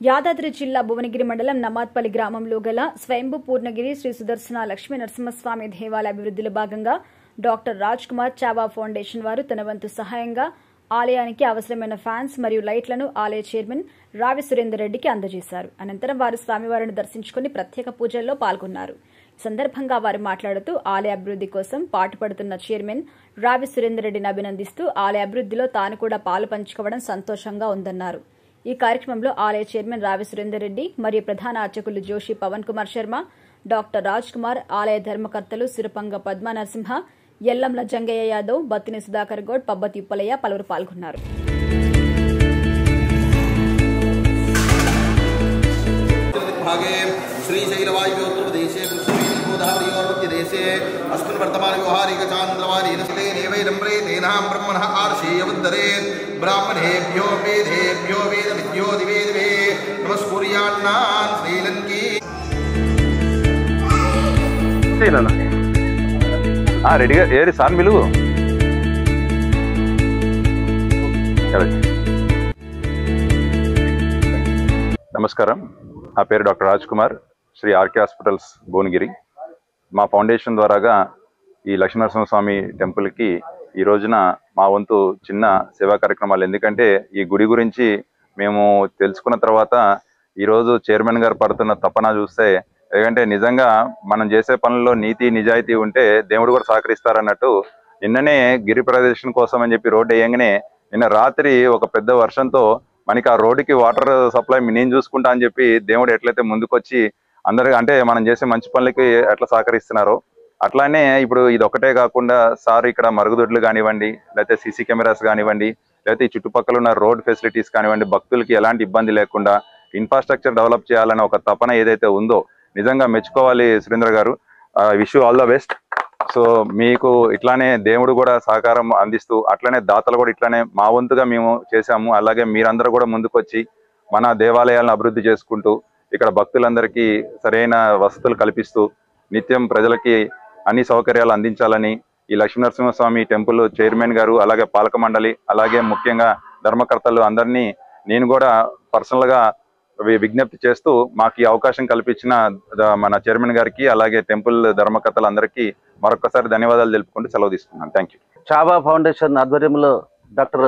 యాదాద్రి జిల్లా భువనగిరి మండలం నమాత్పల్లి గ్రామంలో గల స్వయంభూ పూర్ణగిరి శ్రీ సుదర్శన లక్ష్మీ నరసింహస్వామి దేవాలయ అభివృద్ధిలో భాగంగా డాక్టర్ రాజ్ కుమార్ చావా ఫౌండేషన్ వారు తన వంతు సహాయంగా ఆలయానికి అవసరమైన ఫ్యాన్స్ మరియు లైట్లను ఆలయ చైర్మన్ రావి సురేందర్ రెడ్డికి అందజేశారు. అనంతరం వారు స్వామివారిని దర్శించుకుని ప్రత్యేక పూజల్లో పాల్గొన్నారు. ఈ సందర్భంగా వారు మాట్లాడుతూ ఆలయ అభివృద్ధి కోసం పాటుపడుతున్న చైర్మన్ రావి సురేందర్ రెడ్డిని అభినందిస్తూ ఆలయ అభివృద్ధిలో తాను కూడా పాలు పంచుకోవడం సంతోషంగా ఉందన్నారు. ఈ కార్యక్రమంలో ఆలయ చైర్మన్ రావి సురేందర్ రెడ్డి మరియు ప్రధాన అర్చకులు జోషి పవన్ కుమార్ శర్మ, డాక్టర్ రాజ్ కుమార్, ఆలయ ధర్మకర్తలు సిరుపంగ పద్మ నరసింహ, ఎల్లంల జంగయ్య యాదవ్, బత్తిని సుధాకర్ గౌడ్, పబ్బతి ఉప్పలయ్య పలువురు పాల్గొన్నారు. अस्मिन् वर्तमान व्यवहारिक चान्द्रवारीन देवैरम्रे तेनां ब्रह्मणः आर्षेयवुद्धरेत् ब्राह्मणेभ्यो वेदेभ्यो वेदविद्यो दिवे दिवे नमस्कुर्यान्नान् श्रीलङ्की రెడీగా ఏరి సార్ మిలుగు. నమస్కారం, నా పేరు డాక్టర్ రాజ్ కుమార్, శ్రీ ఆర్కే హాస్పిటల్స్ భువనగిరి. మా ఫౌండేషన్ ద్వారాగా ఈ లక్ష్మీనరసింహస్వామి టెంపుల్కి ఈ రోజున మా వంతు చిన్న సేవా కార్యక్రమాలు, ఎందుకంటే ఈ గుడి గురించి మేము తెలుసుకున్న తర్వాత ఈరోజు చైర్మన్ గారు పడుతున్న తపన చూస్తే, ఎందుకంటే నిజంగా మనం చేసే పనుల్లో నీతి నిజాయితీ ఉంటే దేవుడు కూడా సహకరిస్తారన్నట్టు, నిన్ననే గిరి ప్రదర్శన కోసం అని చెప్పి రోడ్డు వేయంగానే నిన్న రాత్రి ఒక పెద్ద వర్షంతో మనకి ఆ రోడ్డుకి వాటర్ సప్లై నేను చూసుకుంటా అని చెప్పి దేవుడు ఎట్లయితే ముందుకొచ్చి అందరు అంటే మనం చేసే మంచి పనులకి ఎట్లా సహకరిస్తున్నారో అట్లానే ఇప్పుడు ఇది ఒకటే కాకుండా సార్ ఇక్కడ మరుగుదొడ్లు కానివ్వండి, లేకపోతే సీసీ కెమెరాస్ కానివ్వండి, లేకపోతే ఈ చుట్టుపక్కల ఉన్న రోడ్ ఫెసిలిటీస్ కానివ్వండి, భక్తులకి ఎలాంటి ఇబ్బంది లేకుండా ఇన్ఫ్రాస్ట్రక్చర్ డెవలప్ చేయాలనే ఒక తపన ఏదైతే ఉందో నిజంగా మెచ్చుకోవాలి సురేంద్ర గారు. Wish you all the best. So మీకు ఇట్లానే దేవుడు కూడా సహకారం అందిస్తూ అట్లనే దాతలు కూడా ఇట్లానే మా వంతుగా మేము చేశాము. అలాగే మీరందరూ కూడా ముందుకొచ్చి మన దేవాలయాలను అభివృద్ధి చేసుకుంటూ ఇక్కడ భక్తులందరికీ సరైన వసతులు కల్పిస్తూ నిత్యం ప్రజలకి అన్ని సౌకర్యాలు అందించాలని ఈ లక్ష్మీనరసింహస్వామి టెంపుల్ చైర్మన్ గారు, అలాగే పాలక మండలి, అలాగే ముఖ్యంగా ధర్మకర్తలు అందరినీ నేను కూడా పర్సనల్గా విజ్ఞప్తి చేస్తూ మాకు ఈ అవకాశం కల్పించిన మన చైర్మన్ గారికి, అలాగే టెంపుల్ ధర్మకర్తలు అందరికీ మరొకసారి ధన్యవాదాలు తెలుపుకుంటూ సెలవు తీసుకున్నాను. Thank you. చావా ఫౌండేషన్ ఆధ్వర్యంలో డాక్టర్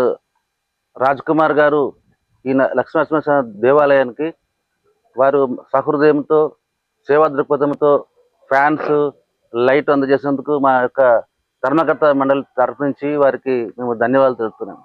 రాజ్ కుమార్ గారు ఈ లక్ష్మీనరసింహస్వామి దేవాలయానికి వారు సహృదయంతో సేవా దృక్పథంతో ఫ్యాన్స్ లైట్ అందజేసేందుకు మా యొక్క ధర్మకర్త మండలి తరఫు నుంచి వారికి మేము ధన్యవాదాలు తెలుపుతున్నాము.